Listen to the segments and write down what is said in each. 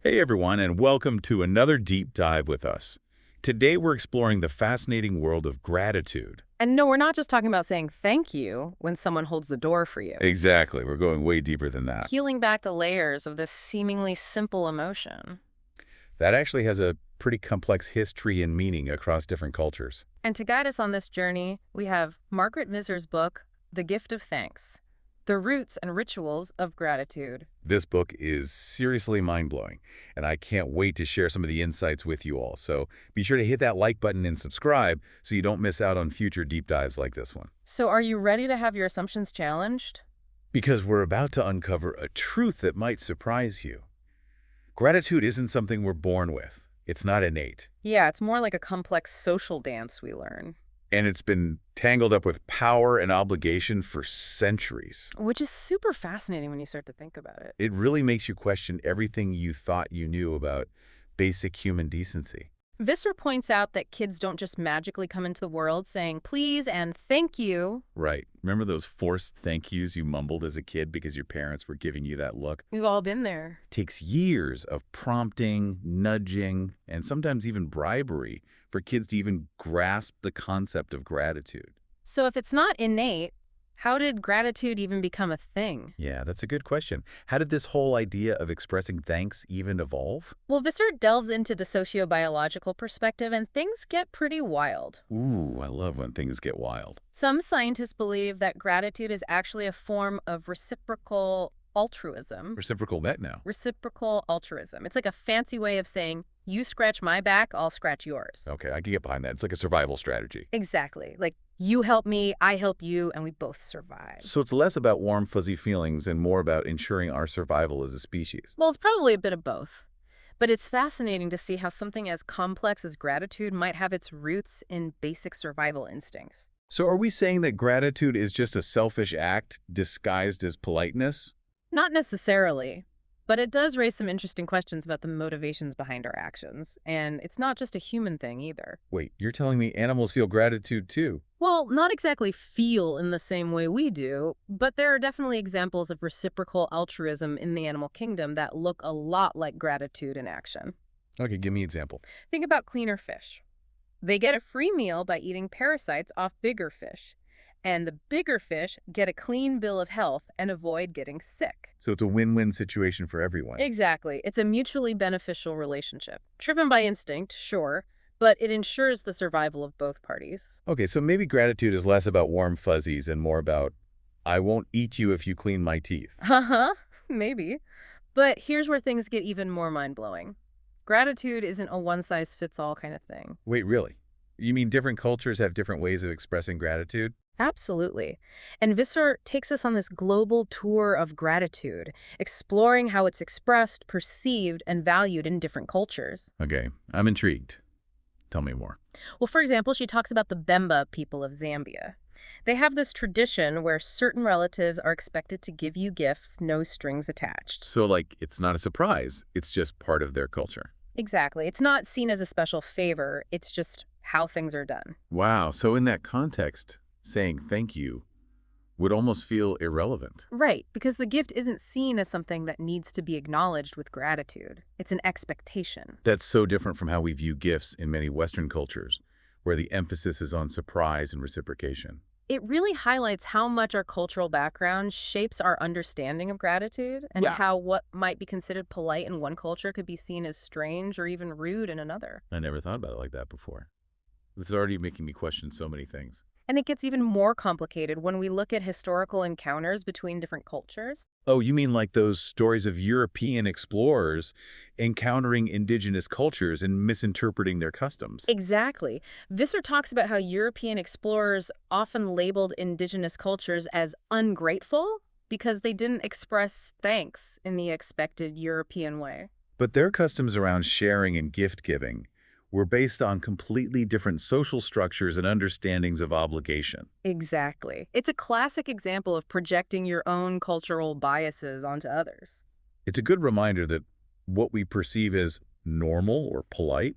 Hey everyone, and welcome to another deep dive with us. Today we're exploring the fascinating world of gratitude. And no, we're not just talking about saying thank you when someone holds the door for you. Exactly, we're going way deeper than that. Peeling back the layers of this seemingly simple emotion. That actually has a pretty complex history and meaning across different cultures. And to guide us on this journey, we have Margaret Miser's book, The Gift of Thanks, The Roots and Rituals of Gratitude. This book is seriously mind-blowing, and I can't wait to share some of the insights with you all. So be sure to hit that like button and subscribe so you don't miss out on future deep dives like this one. So are you ready to have your assumptions challenged? Because we're about to uncover a truth that might surprise you. Gratitude isn't something we're born with. It's not innate. Yeah, it's more like a complex social dance we learn. And it's been tangled up with power and obligation for centuries. Which is super fascinating when you start to think about it. It really makes you question everything you thought you knew about basic human decency. Visser points out that kids don't just magically come into the world saying please and thank you. Right. Remember those forced thank yous you mumbled as a kid because your parents were giving you that look? We've all been there. It takes years of prompting, nudging, and sometimes even bribery for kids to even grasp the concept of gratitude. So if it's not innate, how did gratitude even become a thing? Yeah, that's a good question. How did this whole idea of expressing thanks even evolve? Well, Visser delves into the sociobiological perspective and things get pretty wild. Ooh, I love when things get wild. Some scientists believe that gratitude is actually a form of reciprocal altruism. Reciprocal bet now. Reciprocal altruism. It's like a fancy way of saying, you scratch my back, I'll scratch yours. Okay, I can get behind that. It's like a survival strategy. Exactly. Like, you help me, I help you, and we both survive. So it's less about warm, fuzzy feelings and more about ensuring our survival as a species. Well, it's probably a bit of both. But it's fascinating to see how something as complex as gratitude might have its roots in basic survival instincts. So are we saying that gratitude is just a selfish act disguised as politeness? Not necessarily, but it does raise some interesting questions about the motivations behind our actions. And it's not just a human thing either. Wait, you're telling me animals feel gratitude too? Well, not exactly feel in the same way we do, but there are definitely examples of reciprocal altruism in the animal kingdom that look a lot like gratitude in action. Okay, give me an example. Think about cleaner fish. They get a free meal by eating parasites off bigger fish. And the bigger fish get a clean bill of health and avoid getting sick. So it's a win-win situation for everyone. Exactly. It's a mutually beneficial relationship. Driven by instinct, sure, but it ensures the survival of both parties. Okay, so maybe gratitude is less about warm fuzzies and more about, I won't eat you if you clean my teeth. Uh-huh, maybe. But here's where things get even more mind-blowing. Gratitude isn't a one-size-fits-all kind of thing. Wait, really? You mean different cultures have different ways of expressing gratitude? Absolutely. And Visser takes us on this global tour of gratitude, exploring how it's expressed, perceived, and valued in different cultures. Okay, I'm intrigued. Tell me more. Well, for example, she talks about the Bemba people of Zambia. They have this tradition where certain relatives are expected to give you gifts, no strings attached. So, like, it's not a surprise. It's just part of their culture. Exactly. It's not seen as a special favor. It's just how things are done. Wow, so in that context, saying thank you would almost feel irrelevant. Right, because the gift isn't seen as something that needs to be acknowledged with gratitude. It's an expectation. That's so different from how we view gifts in many Western cultures, where the emphasis is on surprise and reciprocation. It really highlights how much our cultural background shapes our understanding of gratitude and Yeah. how what might be considered polite in one culture could be seen as strange or even rude in another. I never thought about it like that before. This is already making me question so many things. And it gets even more complicated when we look at historical encounters between different cultures. Oh, you mean like those stories of European explorers encountering indigenous cultures and misinterpreting their customs? Exactly. Visser talks about how European explorers often labeled indigenous cultures as ungrateful because they didn't express thanks in the expected European way. But their customs around sharing and gift-giving were based on completely different social structures and understandings of obligation. Exactly. It's a classic example of projecting your own cultural biases onto others. It's a good reminder that what we perceive as normal or polite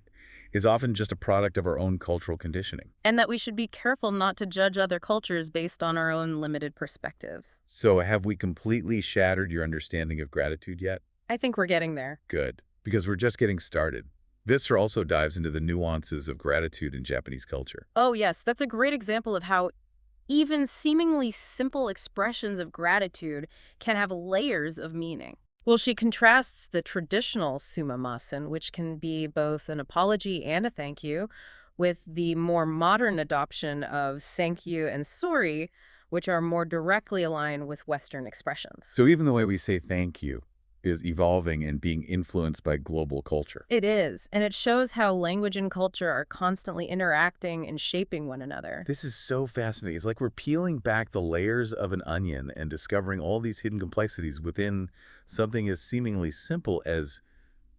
is often just a product of our own cultural conditioning. And that we should be careful not to judge other cultures based on our own limited perspectives. So have we completely shattered your understanding of gratitude yet? I think we're getting there. Good. because we're just getting started. Visser also dives into the nuances of gratitude in Japanese culture. Oh, yes, that's a great example of how even seemingly simple expressions of gratitude can have layers of meaning. Well, she contrasts the traditional sumimasen, which can be both an apology and a thank you, with the more modern adoption of thank you and sorry, which are more directly aligned with Western expressions. So even the way we say thank you is evolving and being influenced by global culture. It is, and it shows how language and culture are constantly interacting and shaping one another. This is so fascinating. It's like we're peeling back the layers of an onion and discovering all these hidden complexities within something as seemingly simple as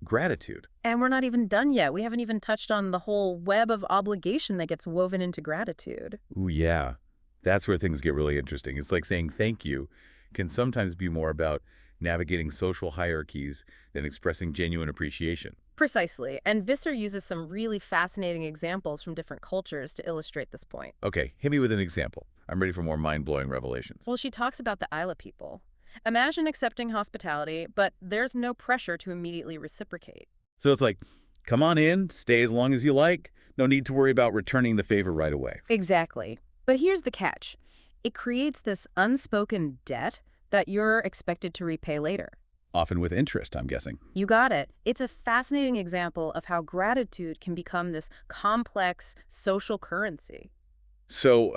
gratitude. And we're not even done yet. We haven't even touched on the whole web of obligation that gets woven into gratitude. Ooh, yeah. That's where things get really interesting. It's like saying thank you can sometimes be more about navigating social hierarchies than expressing genuine appreciation. Precisely. And Visser uses some really fascinating examples from different cultures to illustrate this point. Okay, hit me with an example. I'm ready for more mind-blowing revelations. Well, she talks about the Isla people. Imagine accepting hospitality, but there's no pressure to immediately reciprocate. So it's like, come on in, stay as long as you like. No need to worry about returning the favor right away. Exactly. But here's the catch. It creates this unspoken debt that you're expected to repay later. Often with interest, I'm guessing. You got it. It's a fascinating example of how gratitude can become this complex social currency. So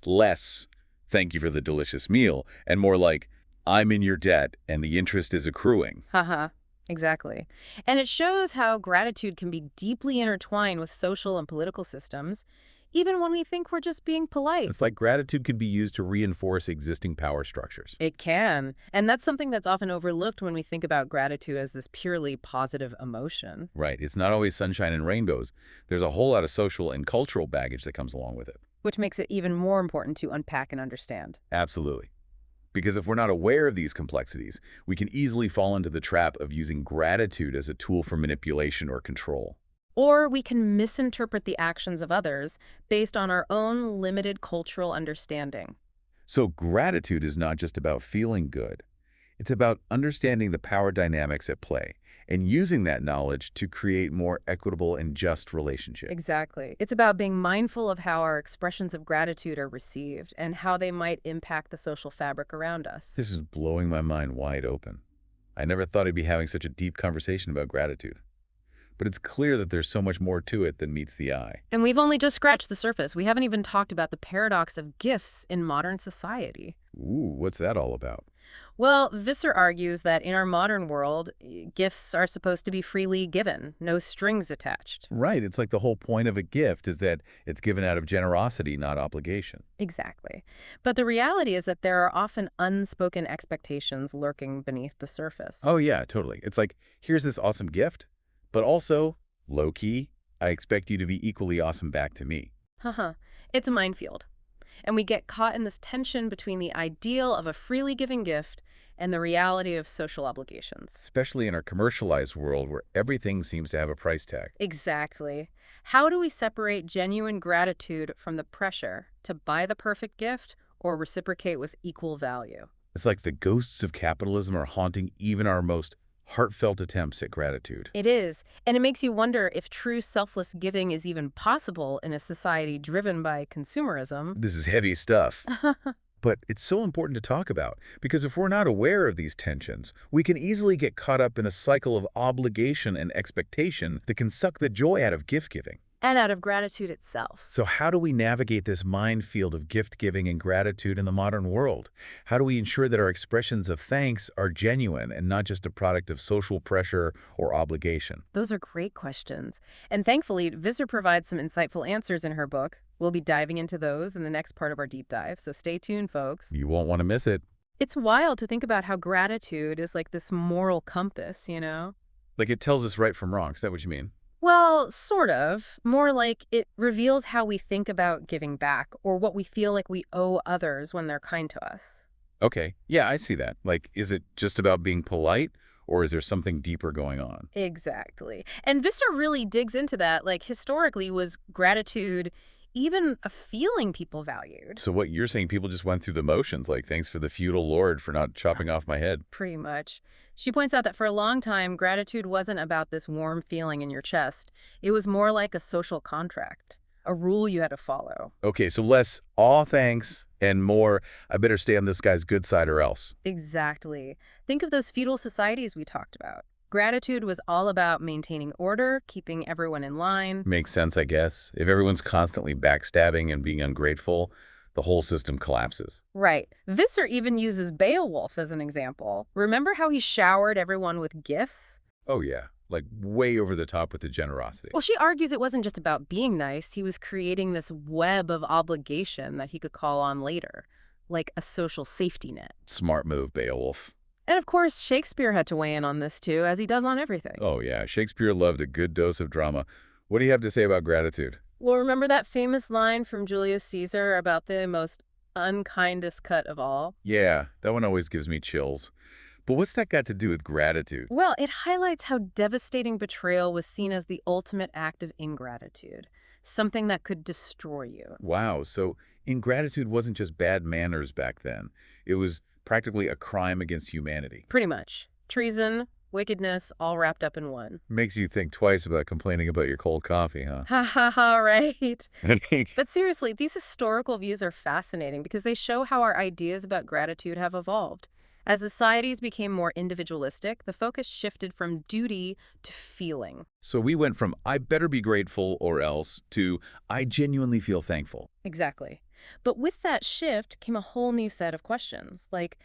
less, thank you for the delicious meal, and more like, I'm in your debt and the interest is accruing. Haha, exactly. And it shows how gratitude can be deeply intertwined with social and political systems, even when we think we're just being polite. It's like gratitude can be used to reinforce existing power structures. It can. And that's something that's often overlooked when we think about gratitude as this purely positive emotion. Right. It's not always sunshine and rainbows. There's a whole lot of social and cultural baggage that comes along with it. Which makes it even more important to unpack and understand. Absolutely. Because if we're not aware of these complexities, we can easily fall into the trap of using gratitude as a tool for manipulation or control. Or we can misinterpret the actions of others based on our own limited cultural understanding. So gratitude is not just about feeling good. It's about understanding the power dynamics at play and using that knowledge to create more equitable and just relationships. Exactly. It's about being mindful of how our expressions of gratitude are received and how they might impact the social fabric around us. This is blowing my mind wide open. I never thought I'd be having such a deep conversation about gratitude. But it's clear that there's so much more to it than meets the eye. And we've only just scratched the surface. We haven't even talked about the paradox of gifts in modern society. Ooh, what's that all about? Well, Visser argues that in our modern world, gifts are supposed to be freely given, no strings attached. Right, it's like the whole point of a gift is that it's given out of generosity, not obligation. Exactly. But the reality is that there are often unspoken expectations lurking beneath the surface. Oh yeah, totally. It's like, here's this awesome gift, but also, low-key, I expect you to be equally awesome back to me. Haha. It's a minefield. And we get caught in this tension between the ideal of a freely given gift and the reality of social obligations. Especially in our commercialized world where everything seems to have a price tag. Exactly. How do we separate genuine gratitude from the pressure to buy the perfect gift or reciprocate with equal value? It's like the ghosts of capitalism are haunting even our most heartfelt attempts at gratitude. It is. And it makes you wonder if true selfless giving is even possible in a society driven by consumerism. This is heavy stuff. But it's so important to talk about, because if we're not aware of these tensions, we can easily get caught up in a cycle of obligation and expectation that can suck the joy out of gift-giving. And out of gratitude itself. So how do we navigate this minefield of gift-giving and gratitude in the modern world? How do we ensure that our expressions of thanks are genuine and not just a product of social pressure or obligation? Those are great questions. And thankfully, Visser provides some insightful answers in her book. We'll be diving into those in the next part of our deep dive, so stay tuned, folks. You won't want to miss it. It's wild to think about how gratitude is like this moral compass, you know? Like it tells us right from wrong. Is that what you mean? Well, sort of. More like it reveals how we think about giving back or what we feel like we owe others when they're kind to us. Okay. Yeah, I see that. Like, is it just about being polite, or is there something deeper going on? Exactly. And Visser really digs into that. Like, historically, was gratitude even a feeling people valued. So what you're saying, people just went through the motions, like, thanks for the feudal lord for not chopping off my head. Pretty much. She points out that for a long time, gratitude wasn't about this warm feeling in your chest. It was more like a social contract, a rule you had to follow. Okay, so less aw thanks and more I better stay on this guy's good side or else. Exactly. Think of those feudal societies we talked about. Gratitude was all about maintaining order, keeping everyone in line. Makes sense, I guess. If everyone's constantly backstabbing and being ungrateful, the whole system collapses. Right. Visser even uses Beowulf as an example. Remember how he showered everyone with gifts? Oh yeah, like way over the top with the generosity. Well, she argues it wasn't just about being nice. He was creating this web of obligation that he could call on later, like a social safety net. Smart move, Beowulf. And of course, Shakespeare had to weigh in on this too, as he does on everything. Oh yeah, Shakespeare loved a good dose of drama. What do you have to say about gratitude? Well, remember that famous line from Julius Caesar about the most unkindest cut of all? Yeah, that one always gives me chills. But what's that got to do with gratitude? Well, it highlights how devastating betrayal was seen as the ultimate act of ingratitude, something that could destroy you. Wow, so ingratitude wasn't just bad manners back then. It was practically a crime against humanity. Pretty much. Treason, wickedness, all wrapped up in one. Makes you think twice about complaining about your cold coffee, huh? Ha ha ha, right. But seriously, these historical views are fascinating because they show how our ideas about gratitude have evolved. As societies became more individualistic, the focus shifted from duty to feeling. So we went from I better be grateful or else to I genuinely feel thankful. Exactly. But with that shift came a whole new set of questions, like,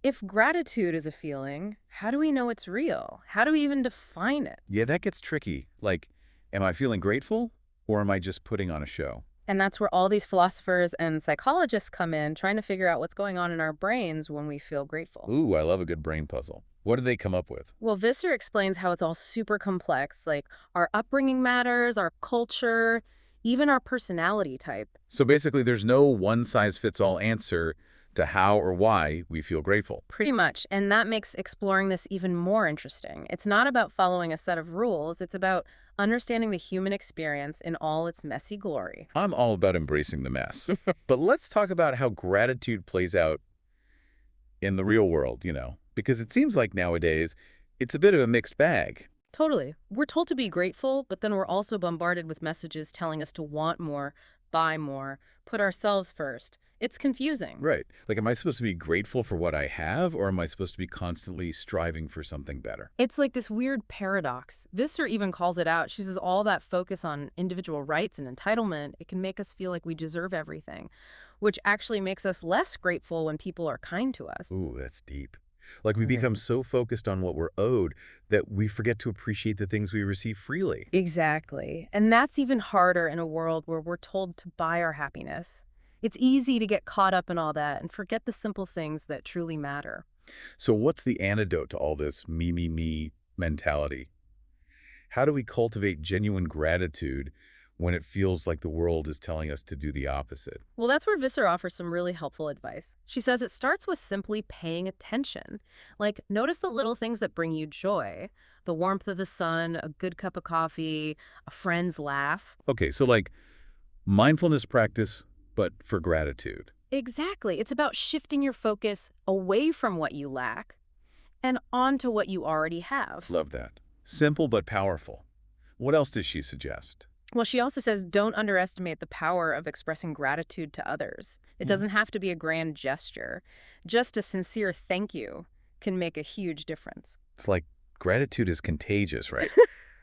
if gratitude is a feeling, how do we know it's real? How do we even define it? Yeah, that gets tricky. Like, am I feeling grateful or am I just putting on a show? And that's where all these philosophers and psychologists come in, trying to figure out what's going on in our brains when we feel grateful. Ooh, I love a good brain puzzle. What do they come up with? Well, Visser explains how it's all super complex, like our upbringing matters, our culture, even our personality type. So basically, there's no one-size-fits-all answer to how or why we feel grateful. Pretty much. And that makes exploring this even more interesting. It's not about following a set of rules. It's about understanding the human experience in all its messy glory. I'm all about embracing the mess. But let's talk about how gratitude plays out in the real world, because it seems like nowadays it's a bit of a mixed bag. Totally. We're told to be grateful, but then we're also bombarded with messages telling us to want more, buy more, put ourselves first. It's confusing. Right. Like, am I supposed to be grateful for what I have, or am I supposed to be constantly striving for something better? It's like this weird paradox. Visser even calls it out. She says all that focus on individual rights and entitlement, it can make us feel like we deserve everything, which actually makes us less grateful when people are kind to us. Ooh, that's deep. Like, we become so focused on what we're owed that we forget to appreciate the things we receive freely. Exactly. And that's even harder in a world where we're told to buy our happiness. It's easy to get caught up in all that and forget the simple things that truly matter. So what's the antidote to all this me mentality? How do we cultivate genuine gratitude when it feels like the world is telling us to do the opposite? Well, that's where Visser offers some really helpful advice. She says it starts with simply paying attention. Like, notice the little things that bring you joy. The warmth of the sun, a good cup of coffee, a friend's laugh. Okay, so like mindfulness practice, but for gratitude. Exactly. It's about shifting your focus away from what you lack and onto what you already have. Love that. Simple but powerful. What else does she suggest? Well, she also says don't underestimate the power of expressing gratitude to others. It doesn't have to be a grand gesture. Just a sincere thank you can make a huge difference. It's like gratitude is contagious, right?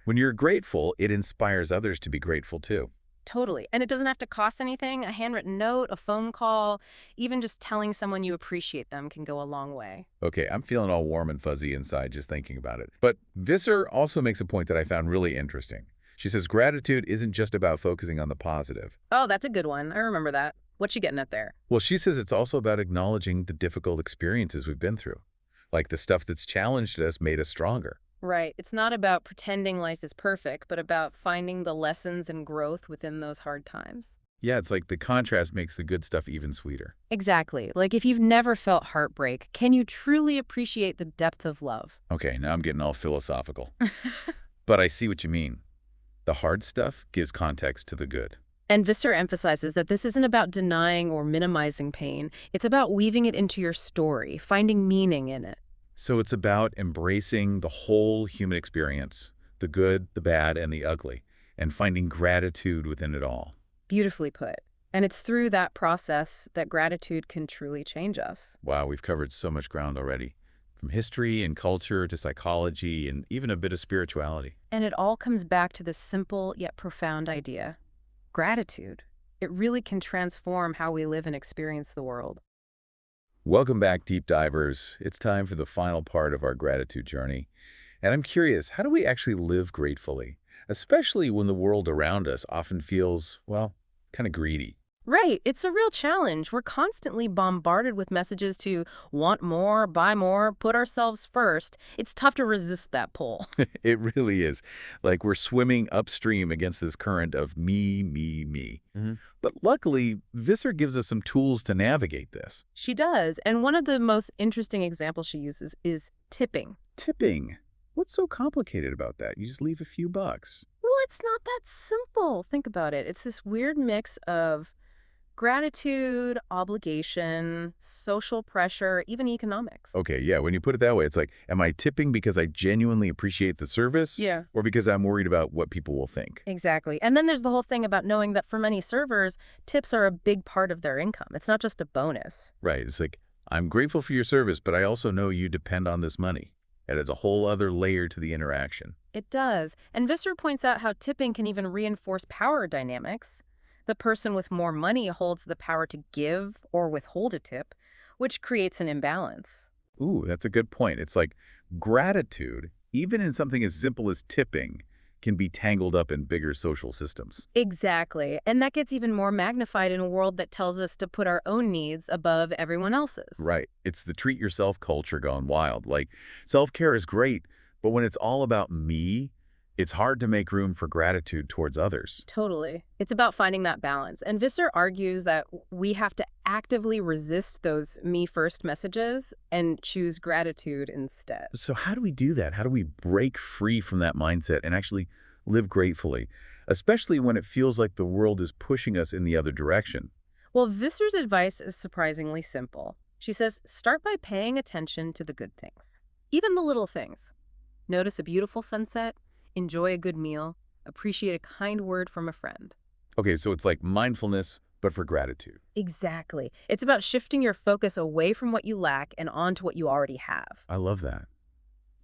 When you're grateful, it inspires others to be grateful too. Totally. And it doesn't have to cost anything. A handwritten note, a phone call, even just telling someone you appreciate them can go a long way. Okay, I'm feeling all warm and fuzzy inside just thinking about it. But Visser also makes a point that I found really interesting. She says gratitude isn't just about focusing on the positive. Oh, that's a good one. I remember that. What's she getting at there? Well, she says it's also about acknowledging the difficult experiences we've been through. Like the stuff that's challenged us made us stronger. Right. It's not about pretending life is perfect, but about finding the lessons and growth within those hard times. Yeah, it's like the contrast makes the good stuff even sweeter. Exactly. Like if you've never felt heartbreak, can you truly appreciate the depth of love? Okay, now I'm getting all philosophical. But I see what you mean. The hard stuff gives context to the good. And Visser emphasizes that this isn't about denying or minimizing pain. It's about weaving it into your story, finding meaning in it. So it's about embracing the whole human experience, the good, the bad, and the ugly, and finding gratitude within it all. Beautifully put. And it's through that process that gratitude can truly change us. Wow, we've covered so much ground already, from history and culture to psychology and even a bit of spirituality. And it all comes back to this simple yet profound idea: gratitude. It really can transform how we live and experience the world. Welcome back, deep divers. It's time for the final part of our gratitude journey. And I'm curious, how do we actually live gratefully, especially when the world around us often feels, well, kind of greedy? Right. It's a real challenge. We're constantly bombarded with messages to want more, buy more, put ourselves first. It's tough to resist that pull. It really is. Like we're swimming upstream against this current of me, me, me. But luckily, Visser gives us some tools to navigate this. She does. And one of the most interesting examples she uses is tipping. Tipping. What's so complicated about that? You just leave a few bucks. Well, it's not that simple. Think about it. It's this weird mix of gratitude, obligation, social pressure, even economics. Okay, yeah, when you put it that way, it's like, am I tipping because I genuinely appreciate the service Yeah. or because I'm worried about what people will think? Exactly. And then there's the whole thing about knowing that for many servers, tips are a big part of their income. It's not just a bonus. Right, it's like, I'm grateful for your service, but I also know you depend on this money. And it's a whole other layer to the interaction. It does. And Visser points out how tipping can even reinforce power dynamics. The person with more money holds the power to give or withhold a tip, which creates an imbalance. Ooh, that's a good point. It's like gratitude, even in something as simple as tipping, can be tangled up in bigger social systems. Exactly. And that gets even more magnified in a world that tells us to put our own needs above everyone else's. Right. It's the treat yourself culture gone wild. Like, self-care is great, but when it's all about me, it's hard to make room for gratitude towards others. Totally. It's about finding that balance. And Visser argues that we have to actively resist those me-first messages and choose gratitude instead. So how do we do that? How do we break free from that mindset and actually live gratefully, especially when it feels like the world is pushing us in the other direction? Well, Visser's advice is surprisingly simple. She says, start by paying attention to the good things, even the little things. Notice a beautiful sunset, enjoy a good meal, appreciate a kind word from a friend. Okay, so it's like mindfulness, but for gratitude. Exactly. It's about shifting your focus away from what you lack and onto what you already have. I love that.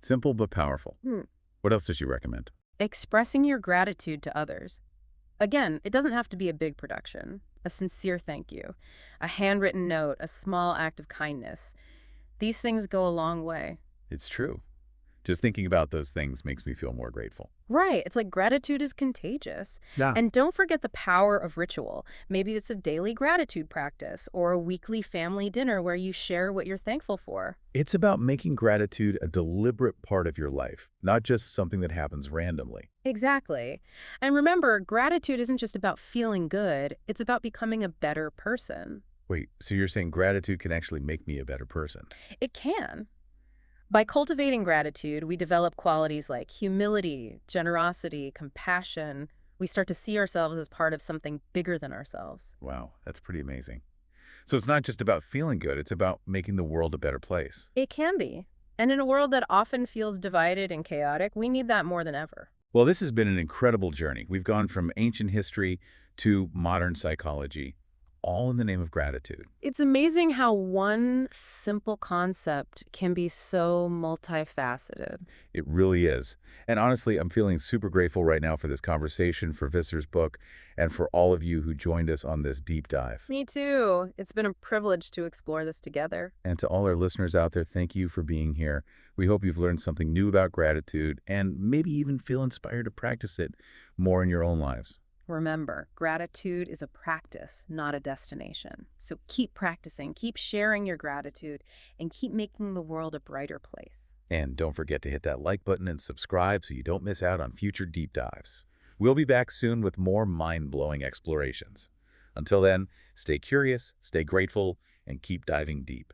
Simple but powerful. Hmm. What else does she recommend? Expressing your gratitude to others. Again, it doesn't have to be a big production. A sincere thank you, a handwritten note, a small act of kindness. These things go a long way. It's true. Just thinking about those things makes me feel more grateful. Right. It's like gratitude is contagious. Yeah. And don't forget the power of ritual. Maybe it's a daily gratitude practice or a weekly family dinner where you share what you're thankful for. It's about making gratitude a deliberate part of your life, not just something that happens randomly. Exactly. And remember, gratitude isn't just about feeling good. It's about becoming a better person. Wait, so you're saying gratitude can actually make me a better person? It can. By cultivating gratitude, we develop qualities like humility, generosity, compassion. We start to see ourselves as part of something bigger than ourselves. Wow, that's pretty amazing. So it's not just about feeling good, it's about making the world a better place. It can be. And in a world that often feels divided and chaotic, we need that more than ever. Well, this has been an incredible journey. We've gone from ancient history to modern psychology, all in the name of gratitude. It's amazing how one simple concept can be so multifaceted. It really is. And honestly, I'm feeling super grateful right now for this conversation, for Visser's book, and for all of you who joined us on this deep dive. Me too. It's been a privilege to explore this together. And to all our listeners out there, thank you for being here. We hope you've learned something new about gratitude and maybe even feel inspired to practice it more in your own lives. Remember, gratitude is a practice, not a destination. So keep practicing, keep sharing your gratitude, and keep making the world a brighter place. And don't forget to hit that like button and subscribe so you don't miss out on future deep dives. We'll be back soon with more mind-blowing explorations. Until then, stay curious, stay grateful, and keep diving deep.